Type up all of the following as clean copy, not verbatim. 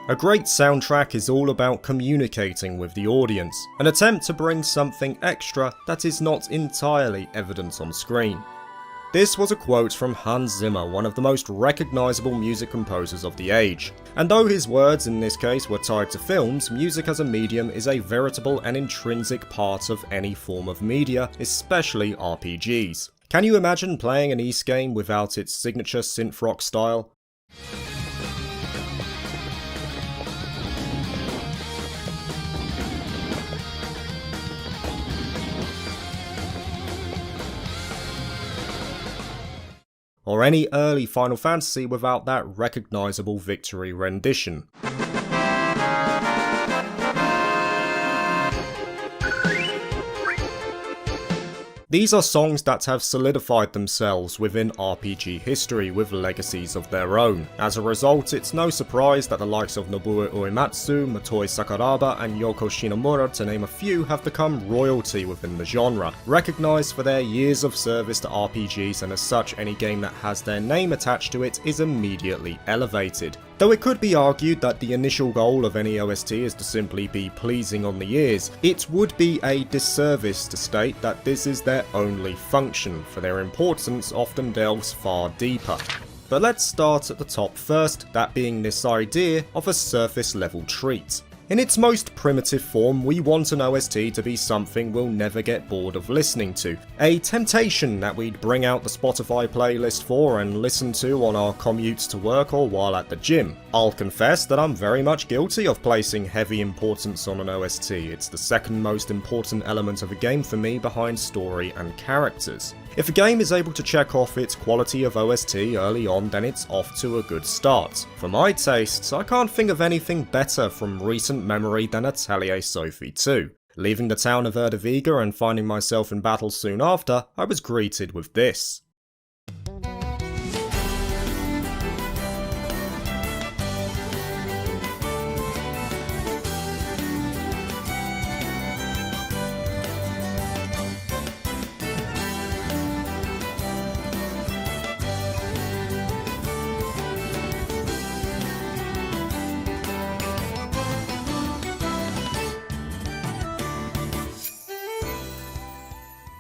A great soundtrack is all about communicating with the audience, an attempt to bring something extra that is not entirely evident on screen. This was a quote from Hans Zimmer, one of the most recognisable music composers of the age. And though his words in this case were tied to films, music as a medium is a veritable and intrinsic part of any form of media, especially RPGs. Can you imagine playing an Ys game without its signature synth rock style? Or any early Final Fantasy without that recognisable victory rendition. These are songs that have solidified themselves within RPG history with legacies of their own. As a result, it's no surprise that the likes of Nobuo Uematsu, Motoi Sakuraba and Yoko Shinomura, to name a few, have become royalty within the genre, recognised for their years of service to RPGs, and as such any game that has their name attached to it is immediately elevated. Though it could be argued that the initial goal of any OST is to simply be pleasing on the ears, it would be a disservice to state that this is their only function, for their importance often delves far deeper. But let's start at the top first, that being this idea of a surface level treat. In its most primitive form, we want an OST to be something we'll never get bored of listening to. A temptation that we'd bring out the Spotify playlist for and listen to on our commutes to work or while at the gym. I'll confess that I'm very much guilty of placing heavy importance on an OST. It's the second most important element of a game for me behind story and characters. If a game is able to check off its quality of OST early on, then it's off to a good start. For my tastes, I can't think of anything better from recent memory than Atelier Sophie 2. Leaving the town of Erdeviga and finding myself in battle soon after, I was greeted with this.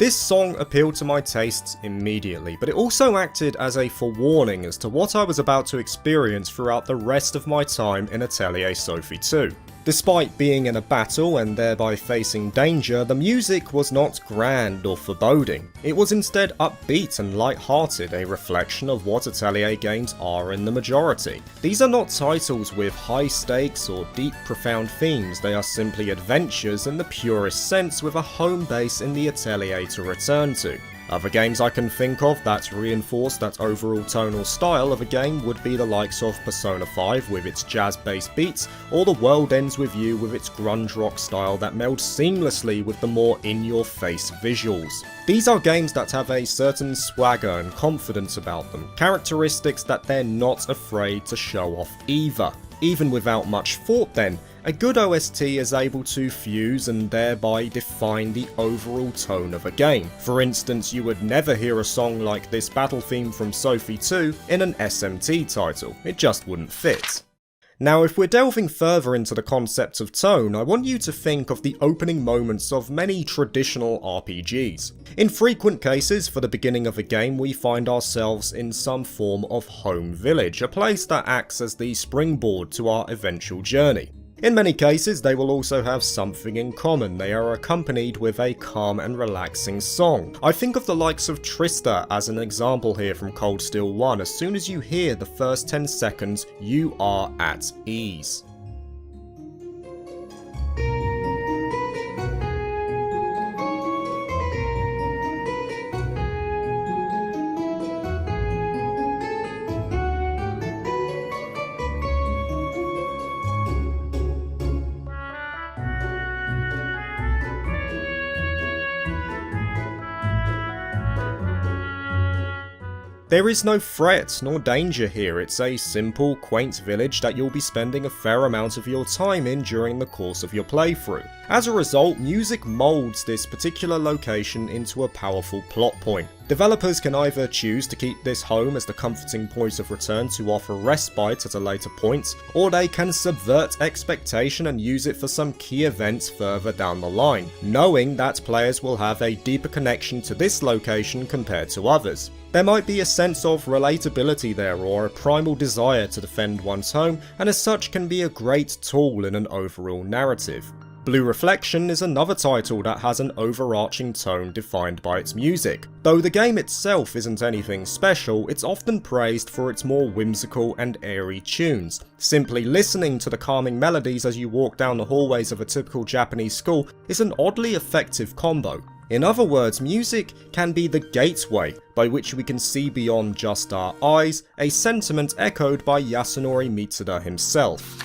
This song appealed to my tastes immediately, but it also acted as a forewarning as to what I was about to experience throughout the rest of my time in Atelier Sophie 2. Despite being in a battle and thereby facing danger, the music was not grand or foreboding. It was instead upbeat and light-hearted, a reflection of what Atelier games are in the majority. These are not titles with high stakes or deep profound themes, they are simply adventures in the purest sense with a home base in the Atelier to return to. Other games I can think of that reinforce that overall tonal style of a game would be the likes of Persona 5 with its jazz-based beats, or The World Ends With You with its grunge rock style that melds seamlessly with the more in-your-face visuals. These are games that have a certain swagger and confidence about them, characteristics that they're not afraid to show off either. Even without much thought then, a good OST is able to fuse and thereby define the overall tone of a game. For instance, you would never hear a song like this battle theme from Sophie 2 in an SMT title, it just wouldn't fit. Now, if we're delving further into the concept of tone, I want you to think of the opening moments of many traditional RPGs. In frequent cases, for the beginning of a game, we find ourselves in some form of home village, a place that acts as the springboard to our eventual journey. In many cases, they will also have something in common. They are accompanied with a calm and relaxing song. I think of the likes of Trista as an example here from Cold Steel 1. As soon as you hear the first 10 seconds, you are at ease. There is no threat nor danger here, it's a simple, quaint village that you'll be spending a fair amount of your time in during the course of your playthrough. As a result, music moulds this particular location into a powerful plot point. Developers can either choose to keep this home as the comforting point of return to offer respite at a later point, or they can subvert expectation and use it for some key events further down the line, knowing that players will have a deeper connection to this location compared to others. There might be a sense of relatability there, or a primal desire to defend one's home, and as such can be a great tool in an overall narrative. Blue Reflection is another title that has an overarching tone defined by its music. Though the game itself isn't anything special, it's often praised for its more whimsical and airy tunes. Simply listening to the calming melodies as you walk down the hallways of a typical Japanese school is an oddly effective combo. In other words, music can be the gateway by which we can see beyond just our eyes, a sentiment echoed by Yasunori Mitsuda himself.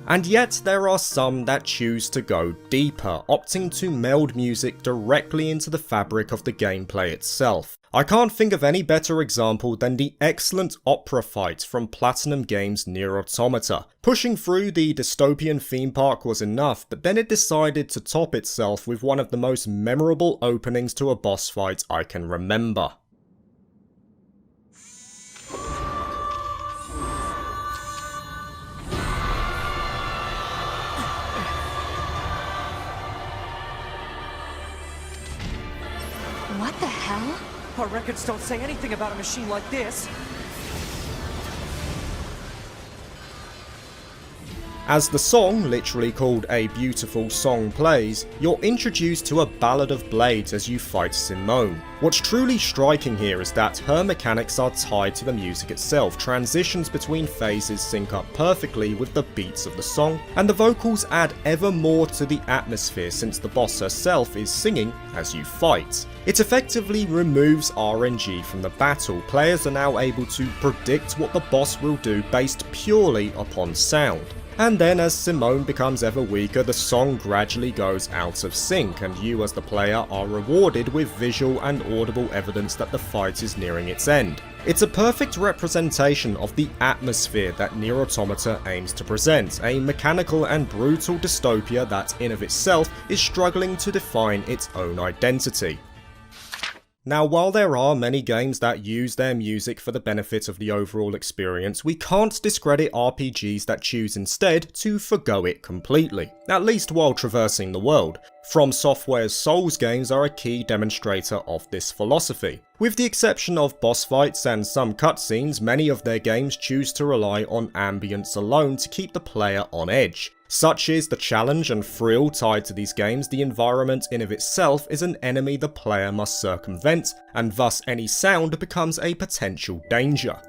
And yet there are some that choose to go deeper, opting to meld music directly into the fabric of the gameplay itself. I can't think of any better example than the excellent opera fight from Platinum Games' Nier Automata. Pushing through the dystopian theme park was enough, but then it decided to top itself with one of the most memorable openings to a boss fight I can remember. What the hell? Our records don't say anything about a machine like this. As the song, literally called A Beautiful Song, plays, you're introduced to a ballad of blades as you fight Simone. What's truly striking here is that her mechanics are tied to the music itself, transitions between phases sync up perfectly with the beats of the song, and the vocals add ever more to the atmosphere since the boss herself is singing as you fight. It effectively removes RNG from the battle. Players are now able to predict what the boss will do based purely upon sound. And then as Simone becomes ever weaker, the song gradually goes out of sync, and you as the player are rewarded with visual and audible evidence that the fight is nearing its end. It's a perfect representation of the atmosphere that Nier Automata aims to present, a mechanical and brutal dystopia that in of itself is struggling to define its own identity. Now, while there are many games that use their music for the benefit of the overall experience, we can't discredit RPGs that choose instead to forgo it completely, at least while traversing the world. From Software's Souls games are a key demonstrator of this philosophy. With the exception of boss fights and some cutscenes, many of their games choose to rely on ambience alone to keep the player on edge. Such is the challenge and thrill tied to these games. The environment in of itself is an enemy the player must circumvent, and thus any sound becomes a potential danger.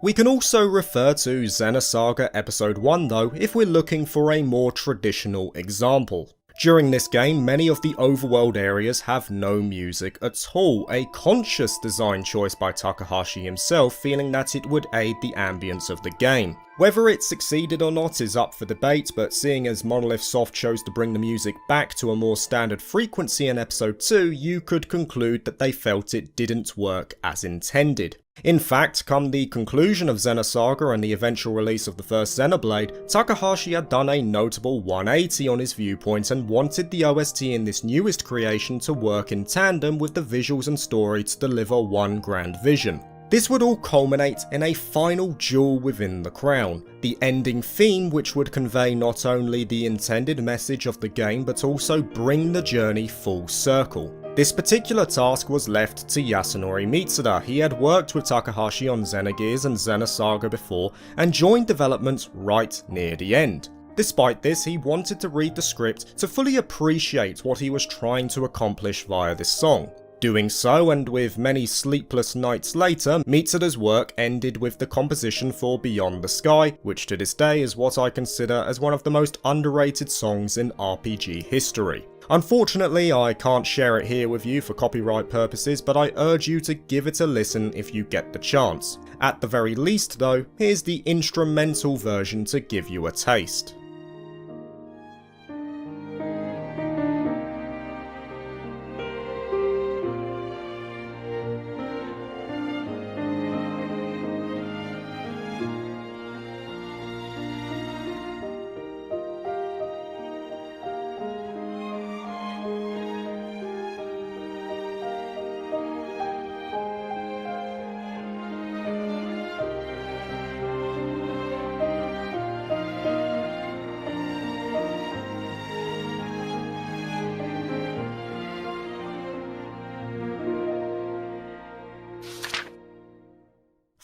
We can also refer to Xenosaga Episode 1 though, if we're looking for a more traditional example. During this game, many of the overworld areas have no music at all, a conscious design choice by Takahashi himself, feeling that it would aid the ambience of the game. Whether it succeeded or not is up for debate, but seeing as Monolith Soft chose to bring the music back to a more standard frequency in Episode 2, you could conclude that they felt it didn't work as intended. In fact, come the conclusion of Xenosaga and the eventual release of the first Xenoblade, Takahashi had done a notable 180 on his viewpoint and wanted the OST in this newest creation to work in tandem with the visuals and story to deliver one grand vision. This would all culminate in a final jewel within the crown, the ending theme, which would convey not only the intended message of the game but also bring the journey full circle. This particular task was left to Yasunori Mitsuda. He had worked with Takahashi on Xenogears and Xenosaga before and joined development right near the end. Despite this, he wanted to read the script to fully appreciate what he was trying to accomplish via this song. Doing so, and with many sleepless nights later, Mitsuda's work ended with the composition for Beyond the Sky, which to this day is what I consider as one of the most underrated songs in RPG history. Unfortunately, I can't share it here with you for copyright purposes, but I urge you to give it a listen if you get the chance. At the very least though, here's the instrumental version to give you a taste.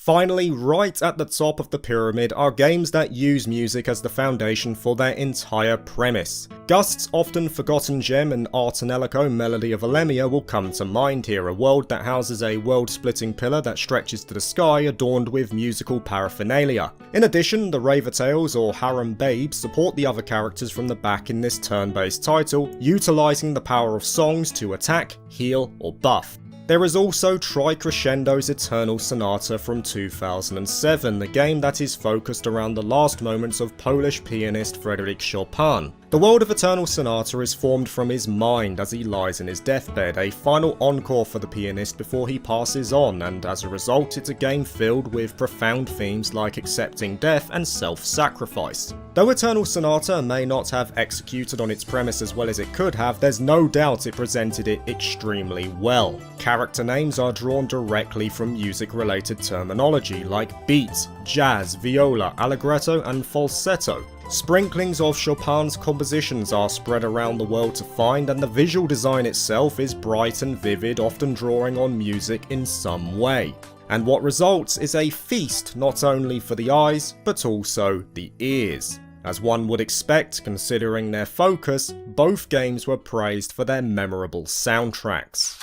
Finally, right at the top of the pyramid are games that use music as the foundation for their entire premise. Gust's often forgotten gem and Artanelico Melody of Olemia will come to mind here, a world that houses a world-splitting pillar that stretches to the sky adorned with musical paraphernalia. In addition, the Ravertails or Harem Babes support the other characters from the back in this turn-based title, utilising the power of songs to attack, heal, or buff. There is also Tricrescendo's Eternal Sonata from 2007, the game that is focused around the last moments of Polish pianist Frédéric Chopin. The world of Eternal Sonata is formed from his mind as he lies in his deathbed, a final encore for the pianist before he passes on, and as a result it's a game filled with profound themes like accepting death and self-sacrifice. Though Eternal Sonata may not have executed on its premise as well as it could have, there's no doubt it presented it extremely well. Character names are drawn directly from music-related terminology like beat, jazz, viola, allegretto, and falsetto. Sprinklings of Chopin's compositions are spread around the world to find, and the visual design itself is bright and vivid, often drawing on music in some way. And what results is a feast not only for the eyes, but also the ears. As one would expect, considering their focus, both games were praised for their memorable soundtracks.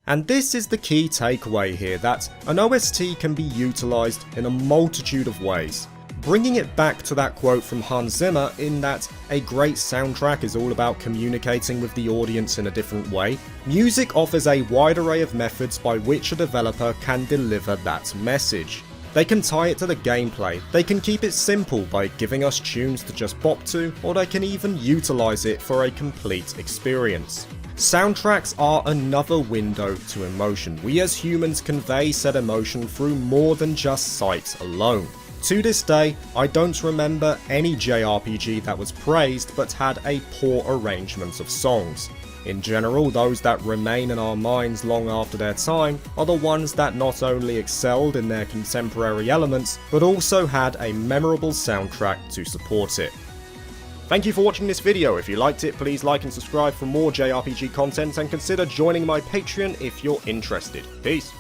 And this is the key takeaway here, that an OST can be utilised in a multitude of ways. Bringing it back to that quote from Hans Zimmer in that a great soundtrack is all about communicating with the audience in a different way, music offers a wide array of methods by which a developer can deliver that message. They can tie it to the gameplay, they can keep it simple by giving us tunes to just bop to, or they can even utilise it for a complete experience. Soundtracks are another window to emotion. We as humans convey said emotion through more than just sight alone. To this day, I don't remember any JRPG that was praised but had a poor arrangement of songs. In general, those that remain in our minds long after their time are the ones that not only excelled in their contemporary elements, but also had a memorable soundtrack to support it. Thank you for watching this video. If you liked it, please like and subscribe for more JRPG content, and consider joining my Patreon if you're interested. Peace!